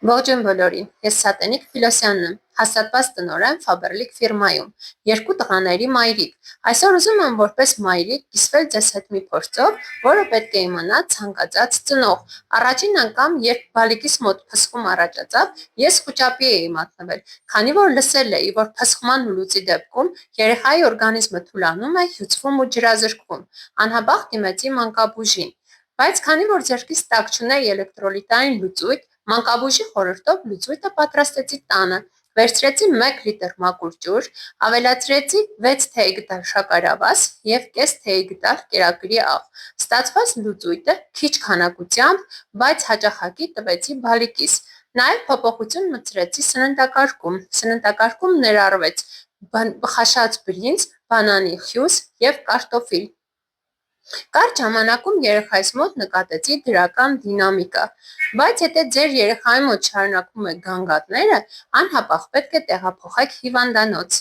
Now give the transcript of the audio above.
Ողջույն բոլորին, ես Սատենիկ Ֆիլոսյանն եմ, հաստատված տնօրեն Faberlic ֆիրմայում, երկու տղաների մայրիկ։ Այսօր ուզում եմ որպես մայրիկ կիսվել ձեզ հետ մի փորձով, որը պետք է իմանա ցանկացած ծնող։ Առաջին անգամ, երբ բալիկիս մոտ փսխում առաջացավ, ես խուճապի էի մատնվել, քանի որ լսել էի, որ փսխման ու լուծի դեպքում երեխայի օրգանիզմը թուլանում է, հյուծվում ու ջրազրկվում։ Անհաբաղ դիմեցի մանկաբույժին։ Բայց քանի որ ձեռքիս տակ չունեի էլեկտրոլիտային լուծույթ, մանկաբույժի խորհրդով լուծույթը պատրաստեցի տանը, վերցրեցի 1 լիտր մաքուր ջուր, ավելացրեցի 6 թեյգդալ շաքարավազ և կես թեյգդալ կերակրի աղ։ Ստացված լուծույթը քիչ քանակությամբ, բայց հաճախակի տվեցի բալիկիս։ Նաև փոփոխություն մտցրեցի սննդակարգում։ Սննդակարգում ներառվեց խաշած բրինձ, բանանի խյուզ և կարտոֆիլ։ Կարճ ժամանակում երեխայիս մոտ նկատեցի դրական դինամիկա, բայց եթե ձեր երեխայի մոտ շարունակվում է գանգատները, անհապաղ պետք է տեղափոխեք հիվանդանոց։